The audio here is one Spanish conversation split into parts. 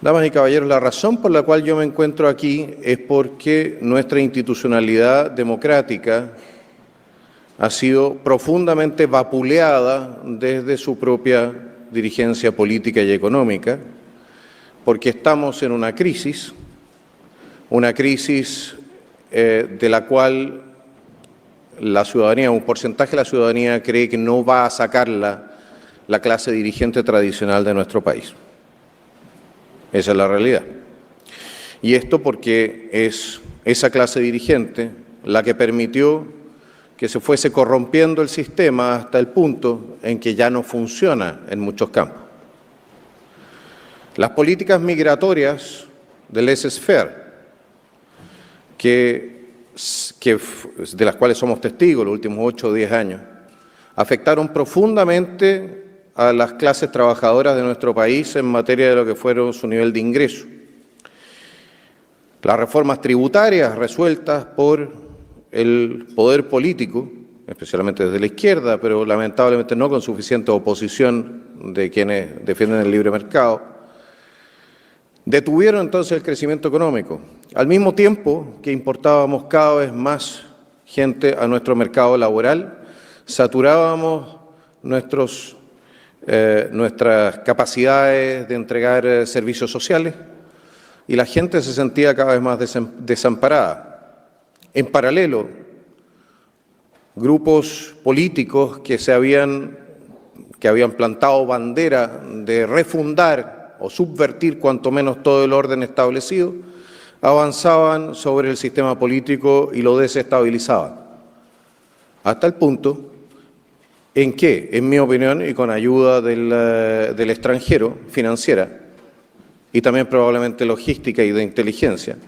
Damas y caballeros, la razón por la cual yo me encuentro aquí es porque nuestra institucionalidad democrática ha sido profundamente vapuleada desde su propia dirigencia política y económica, porque estamos en una crisis de la cual la ciudadanía, un porcentaje de la ciudadanía cree que no va a sacarla la clase dirigente tradicional de nuestro país. Esa es la realidad. Y esto porque es esa clase dirigente la que permitió que se fuese corrompiendo el sistema hasta el punto en que ya no funciona en muchos campos. Las políticas migratorias del laissez-faire, de las cuales somos testigos los últimos 8 o 10 años, afectaron profundamente a las clases trabajadoras de nuestro país en materia de lo que fueron su nivel de ingreso. Las reformas tributarias resueltas por el poder político, especialmente desde la izquierda, pero lamentablemente no con suficiente oposición de quienes defienden el libre mercado, detuvieron entonces el crecimiento económico, al mismo tiempo que importábamos cada vez más gente a nuestro mercado laboral, saturábamos nuestras capacidades de entregar servicios sociales y la gente se sentía cada vez más desamparada. En paralelo, grupos políticos que habían plantado bandera de refundar o subvertir cuanto menos todo el orden establecido, avanzaban sobre el sistema político y lo desestabilizaban, hasta el punto en que, en mi opinión, y con ayuda del extranjero, financiera, y también probablemente logística y de inteligencia,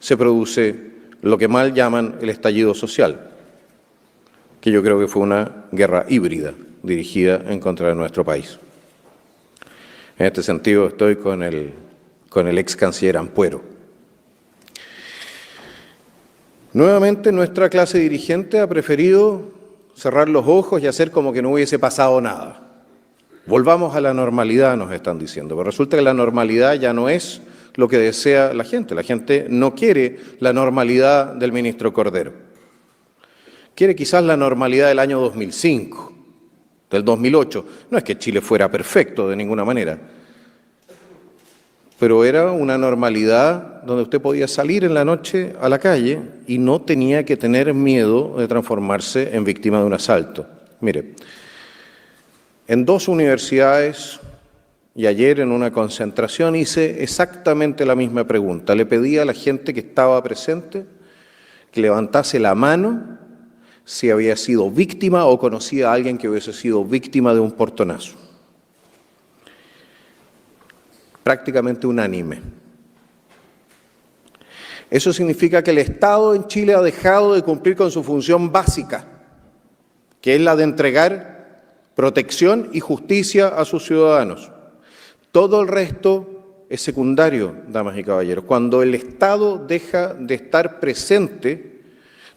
se produce lo que mal llaman el estallido social, que yo creo que fue una guerra híbrida dirigida en contra de nuestro país. En este sentido estoy con el ex canciller Ampuero. Nuevamente nuestra clase dirigente ha preferido cerrar los ojos y hacer como que no hubiese pasado nada. Volvamos a la normalidad, nos están diciendo, pero resulta que la normalidad ya no es lo que desea la gente. La gente no quiere la normalidad del ministro Cordero. Quiere quizás la normalidad del año 2005, del 2008. No es que Chile fuera perfecto de ninguna manera, pero era una normalidad donde usted podía salir en la noche a la calle y no tenía que tener miedo de transformarse en víctima de un asalto. Mire, en 2 universidades y ayer en una concentración hice exactamente la misma pregunta. Le pedí a la gente que estaba presente que levantase la mano si había sido víctima o conocía a alguien que hubiese sido víctima de un portonazo. Prácticamente unánime. Eso significa que el Estado en Chile ha dejado de cumplir con su función básica, que es la de entregar protección y justicia a sus ciudadanos. Todo el resto es secundario, damas y caballeros. Cuando el Estado deja de estar presente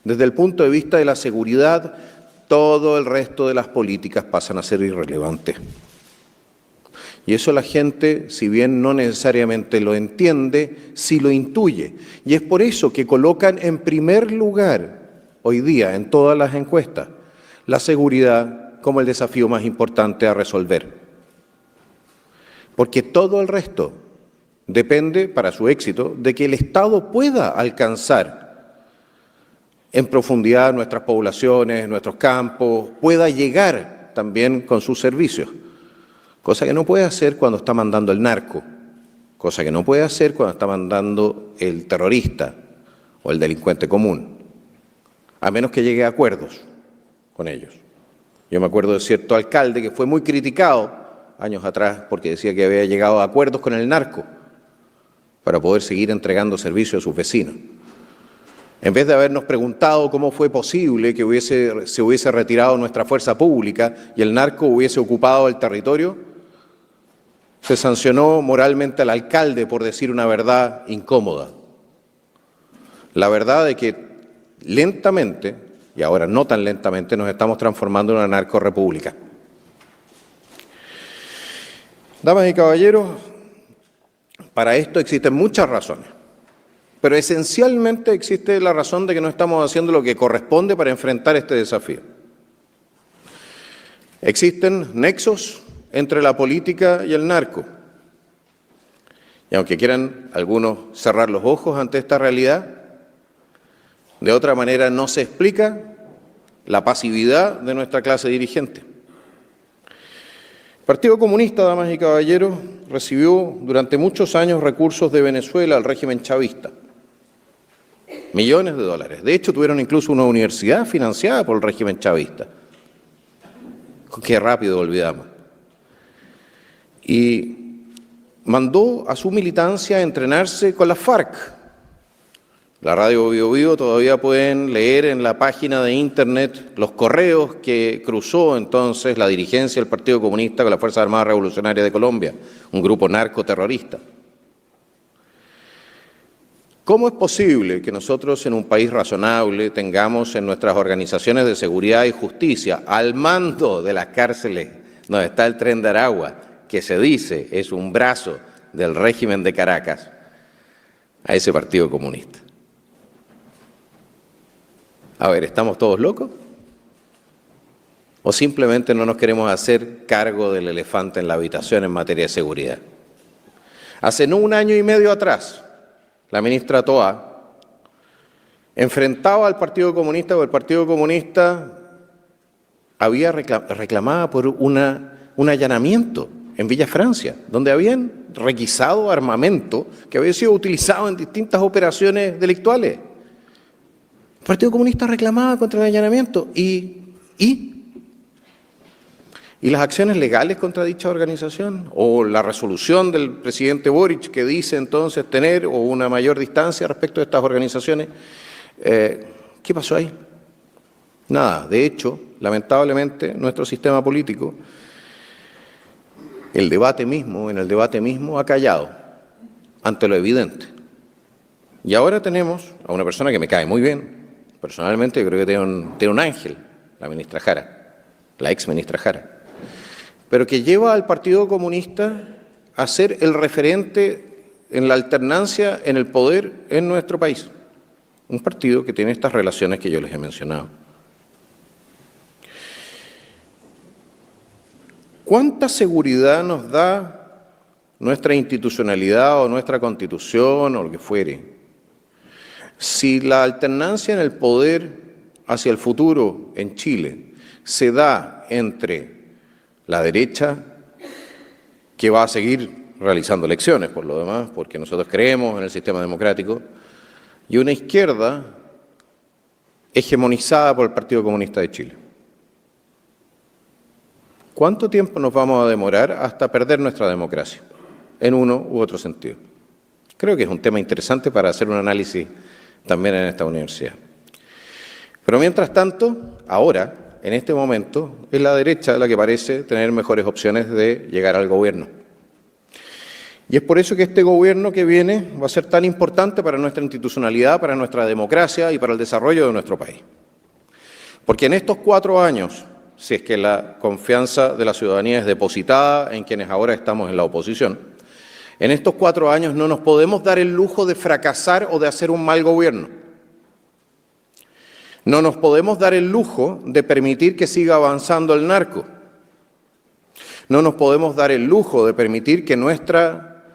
desde el punto de vista de la seguridad, todo el resto de las políticas pasan a ser irrelevantes. Y eso la gente, si bien no necesariamente lo entiende, sí lo intuye. Y es por eso que colocan en primer lugar, hoy día, en todas las encuestas, la seguridad como el desafío más importante a resolver. Porque todo el resto depende, para su éxito, de que el Estado pueda alcanzar en profundidad nuestras poblaciones, nuestros campos, pueda llegar también con sus servicios. Cosa que no puede hacer cuando está mandando el narco, cosa que no puede hacer cuando está mandando el terrorista o el delincuente común, a menos que llegue a acuerdos con ellos. Yo me acuerdo de cierto alcalde que fue muy criticado años atrás porque decía que había llegado a acuerdos con el narco para poder seguir entregando servicios a sus vecinos. En vez de habernos preguntado cómo fue posible que se hubiese retirado nuestra fuerza pública y el narco hubiese ocupado el territorio, se sancionó moralmente al alcalde por decir una verdad incómoda. La verdad de que lentamente, y ahora no tan lentamente, nos estamos transformando en una narcorrepública. Damas y caballeros, Para esto existen muchas razones, pero esencialmente existe la razón de que no estamos haciendo lo que corresponde para enfrentar este desafío. Existen nexos entre la política y el narco. Y aunque quieran algunos cerrar los ojos ante esta realidad, de otra manera no se explica la pasividad de nuestra clase dirigente. El Partido Comunista, damas y caballeros, recibió durante muchos años recursos de Venezuela al régimen chavista. Millones de dólares. De hecho, tuvieron incluso una universidad financiada por el régimen chavista. Qué rápido olvidamos. Y mandó a su militancia a entrenarse con la FARC. La radio Bio Bio todavía pueden leer en la página de internet los correos que cruzó entonces la dirigencia del Partido Comunista con las Fuerzas Armadas Revolucionarias de Colombia, un grupo narcoterrorista. ¿Cómo es posible que nosotros en un país razonable tengamos en nuestras organizaciones de seguridad y justicia, al mando de las cárceles donde está el Tren de Aragua, que se dice es un brazo del régimen de Caracas, a ese Partido Comunista? A ver, ¿estamos todos locos? ¿O simplemente no nos queremos hacer cargo del elefante en la habitación en materia de seguridad? Hace no 1 año y medio atrás, la ministra Toa enfrentaba al Partido Comunista, o el Partido Comunista había reclamado por un allanamiento en Villa Francia, donde habían requisado armamento que había sido utilizado en distintas operaciones delictuales. El Partido Comunista reclamaba contra el allanamiento y las acciones legales contra dicha organización, o la resolución del presidente Boric que dice entonces tener o una mayor distancia respecto a estas organizaciones. ¿Qué pasó ahí? Nada. De hecho, lamentablemente, nuestro sistema político, en el debate mismo ha callado ante lo evidente. Y ahora tenemos a una persona que me cae muy bien. Personalmente, yo creo que tiene un ángel, la ministra Jara, la ex ministra Jara, pero que lleva al Partido Comunista a ser el referente en la alternancia en el poder en nuestro país. Un partido que tiene estas relaciones que yo les he mencionado. ¿Cuánta seguridad nos da nuestra institucionalidad o nuestra constitución o lo que fuere si la alternancia en el poder hacia el futuro en Chile se da entre la derecha, que va a seguir realizando elecciones por lo demás, porque nosotros creemos en el sistema democrático, y una izquierda hegemonizada por el Partido Comunista de Chile? ¿Cuánto tiempo nos vamos a demorar hasta perder nuestra democracia, en uno u otro sentido? Creo que es un tema interesante para hacer un análisis también en esta universidad. Pero mientras tanto, ahora, en este momento, es la derecha la que parece tener mejores opciones de llegar al gobierno. Y es por eso que este gobierno que viene va a ser tan importante para nuestra institucionalidad, para nuestra democracia y para el desarrollo de nuestro país. Porque en estos 4 años, si es que la confianza de la ciudadanía es depositada en quienes ahora estamos en la oposición, en estos 4 años no nos podemos dar el lujo de fracasar o de hacer un mal gobierno. No nos podemos dar el lujo de permitir que siga avanzando el narco. No nos podemos dar el lujo de permitir que nuestra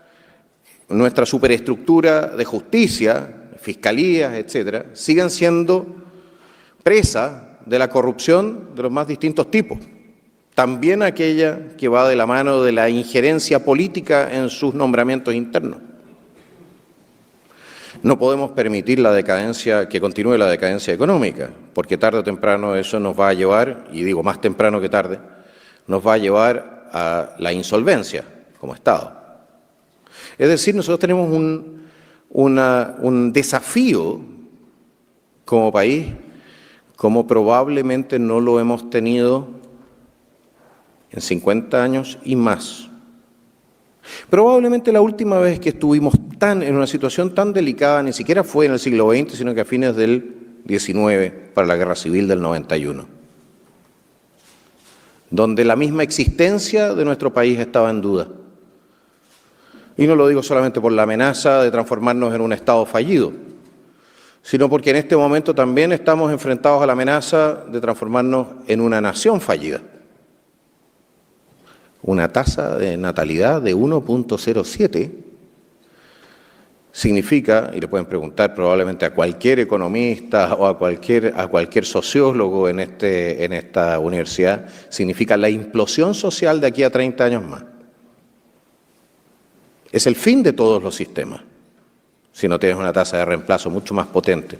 superestructura de justicia, fiscalías, etcétera, sigan siendo presa de la corrupción de los más distintos tipos. También aquella que va de la mano de la injerencia política en sus nombramientos internos. No podemos permitir que continúe la decadencia económica, porque tarde o temprano eso nos va a llevar, y digo más temprano que tarde, nos va a llevar a la insolvencia como Estado. Es decir, nosotros tenemos un desafío como país, como probablemente no lo hemos tenido en 50 años y más. Probablemente la última vez que estuvimos en una situación tan delicada ni siquiera fue en el siglo XX, sino que a fines del XIX, para la Guerra Civil del 91, donde la misma existencia de nuestro país estaba en duda, Y no lo digo solamente por la amenaza de transformarnos en un Estado fallido, sino porque en este momento también estamos enfrentados a la amenaza de transformarnos en una nación fallida. Una tasa de natalidad de 1.07 significa, y le pueden preguntar probablemente a cualquier economista o a cualquier sociólogo en esta universidad, significa la implosión social de aquí a 30 años más. Es el fin de todos los sistemas, si no tienes una tasa de reemplazo mucho más potente.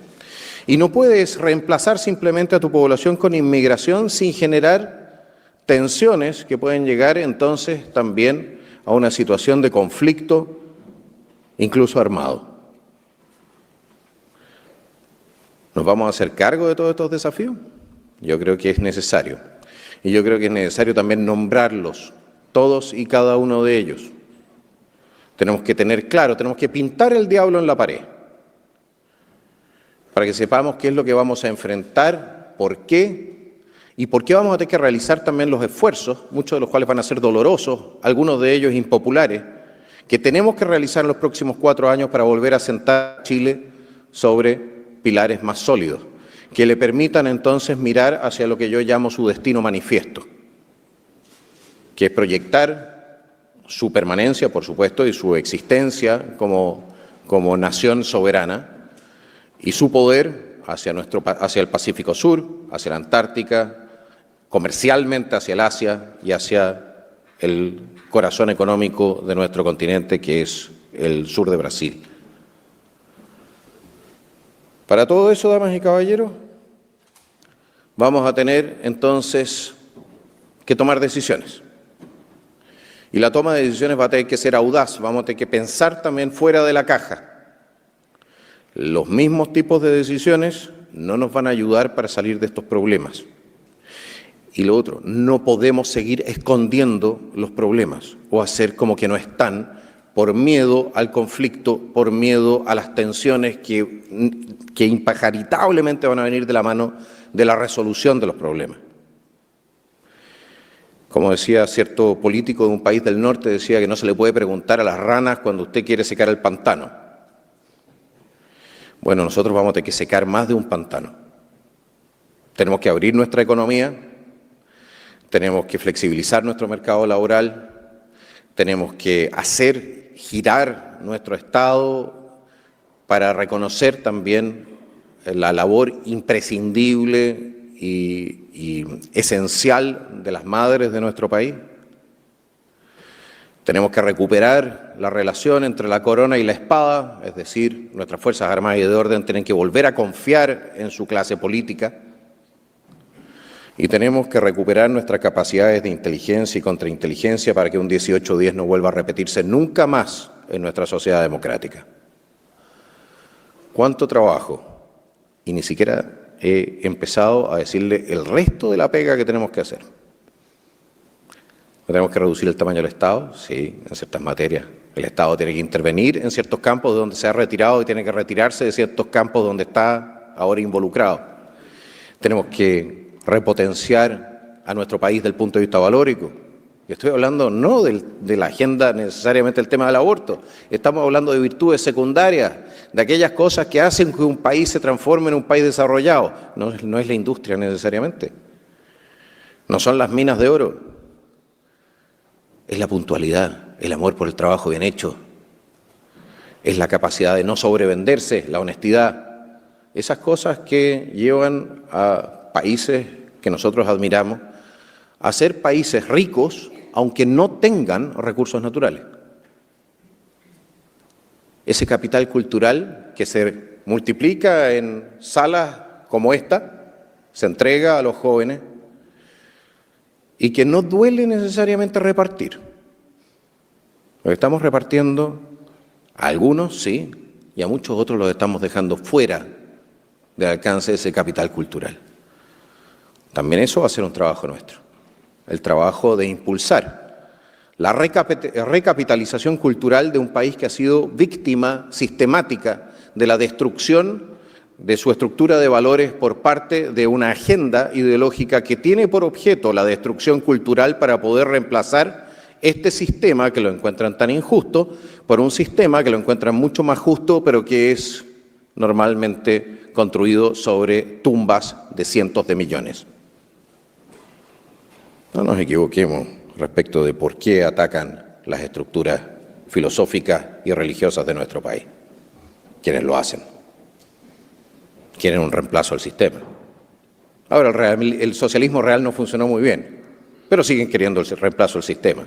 Y no puedes reemplazar simplemente a tu población con inmigración sin generar tensiones que pueden llegar entonces también a una situación de conflicto, incluso armado. ¿Nos vamos a hacer cargo de todos estos desafíos? Yo creo que es necesario. Y yo creo que es necesario también nombrarlos, todos y cada uno de ellos. Tenemos que tener claro, tenemos que pintar el diablo en la pared, para que sepamos qué es lo que vamos a enfrentar, por qué, y por qué vamos a tener que realizar también los esfuerzos, muchos de los cuales van a ser dolorosos, algunos de ellos impopulares, que tenemos que realizar en los próximos 4 años para volver a sentar a Chile sobre pilares más sólidos, que le permitan entonces mirar hacia lo que yo llamo su destino manifiesto, que es proyectar su permanencia, por supuesto, y su existencia como nación soberana, y su poder hacia el Pacífico Sur, hacia la Antártica, comercialmente hacia el Asia y hacia el corazón económico de nuestro continente, que es el sur de Brasil. Para todo eso, damas y caballeros, vamos a tener entonces que tomar decisiones. Y la toma de decisiones va a tener que ser audaz, vamos a tener que pensar también fuera de la caja. Los mismos tipos de decisiones no nos van a ayudar para salir de estos problemas. Y lo otro, no podemos seguir escondiendo los problemas o hacer como que no están por miedo al conflicto, por miedo a las tensiones que impajaritablemente van a venir de la mano de la resolución de los problemas. Como decía cierto político de un país del norte, decía que no se le puede preguntar a las ranas cuando usted quiere secar el pantano. Bueno, nosotros vamos a tener que secar más de un pantano. Tenemos que abrir nuestra economía, tenemos que flexibilizar nuestro mercado laboral, tenemos que hacer girar nuestro Estado para reconocer también la labor imprescindible y esencial de las madres de nuestro país. Tenemos que recuperar la relación entre la corona y la espada, es decir, nuestras Fuerzas Armadas y de Orden tienen que volver a confiar en su clase política y tenemos que recuperar nuestras capacidades de inteligencia y contrainteligencia para que un 1810 no vuelva a repetirse nunca más en nuestra sociedad democrática. ¿Cuánto trabajo? Y ni siquiera he empezado a decirle el resto de la pega que tenemos que hacer. ¿Tenemos que reducir el tamaño del Estado? Sí, en ciertas materias. El Estado tiene que intervenir en ciertos campos de donde se ha retirado y tiene que retirarse de ciertos campos donde está ahora involucrado. Tenemos que repotenciar a nuestro país desde el punto de vista valórico. Y estoy hablando no de la agenda necesariamente del tema del aborto, estamos hablando de virtudes secundarias, de aquellas cosas que hacen que un país se transforme en un país desarrollado. No es la industria necesariamente, no son las minas de oro, es la puntualidad, el amor por el trabajo bien hecho, es la capacidad de no sobrevenderse, la honestidad, esas cosas que llevan a países que nosotros admiramos a ser países ricos, aunque no tengan recursos naturales. Ese capital cultural que se multiplica en salas como esta, se entrega a los jóvenes y que no duele necesariamente repartir. Lo estamos repartiendo a algunos, sí, y a muchos otros los estamos dejando fuera del alcance de ese capital cultural. También eso va a ser un trabajo nuestro, el trabajo de impulsar la recapitalización cultural de un país que ha sido víctima sistemática de la destrucción de su estructura de valores por parte de una agenda ideológica que tiene por objeto la destrucción cultural para poder reemplazar este sistema que lo encuentran tan injusto por un sistema que lo encuentran mucho más justo, pero que es normalmente construido sobre tumbas de cientos de millones. No nos equivoquemos respecto de por qué atacan las estructuras filosóficas y religiosas de nuestro país. Quienes lo hacen. Quieren un reemplazo al sistema. Ahora, el socialismo real no funcionó muy bien, pero siguen queriendo el reemplazo al sistema.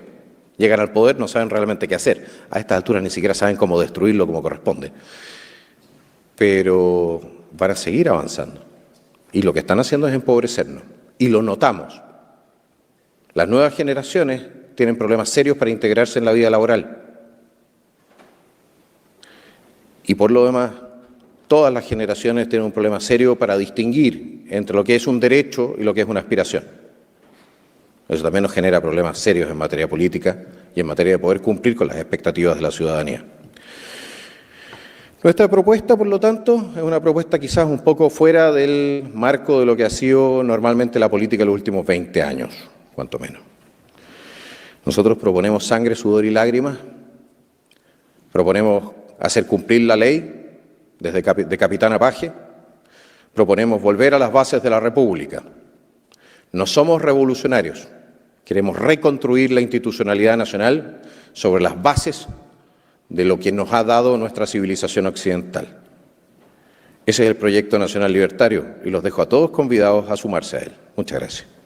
Llegan al poder, no saben realmente qué hacer. A estas alturas ni siquiera saben cómo destruirlo como corresponde. Pero van a seguir avanzando. Y lo que están haciendo es empobrecernos. Y lo notamos. Las nuevas generaciones tienen problemas serios para integrarse en la vida laboral. Y por lo demás, todas las generaciones tienen un problema serio para distinguir entre lo que es un derecho y lo que es una aspiración. Eso también nos genera problemas serios en materia política y en materia de poder cumplir con las expectativas de la ciudadanía. Nuestra propuesta, por lo tanto, es una propuesta quizás un poco fuera del marco de lo que ha sido normalmente la política en los últimos 20 años, cuanto menos. Nosotros proponemos sangre, sudor y lágrimas, proponemos hacer cumplir la ley de capitán a paje, proponemos volver a las bases de la República. No somos revolucionarios, queremos reconstruir la institucionalidad nacional sobre las bases de lo que nos ha dado nuestra civilización occidental. Ese es el proyecto nacional libertario y los dejo a todos convidados a sumarse a él. Muchas gracias.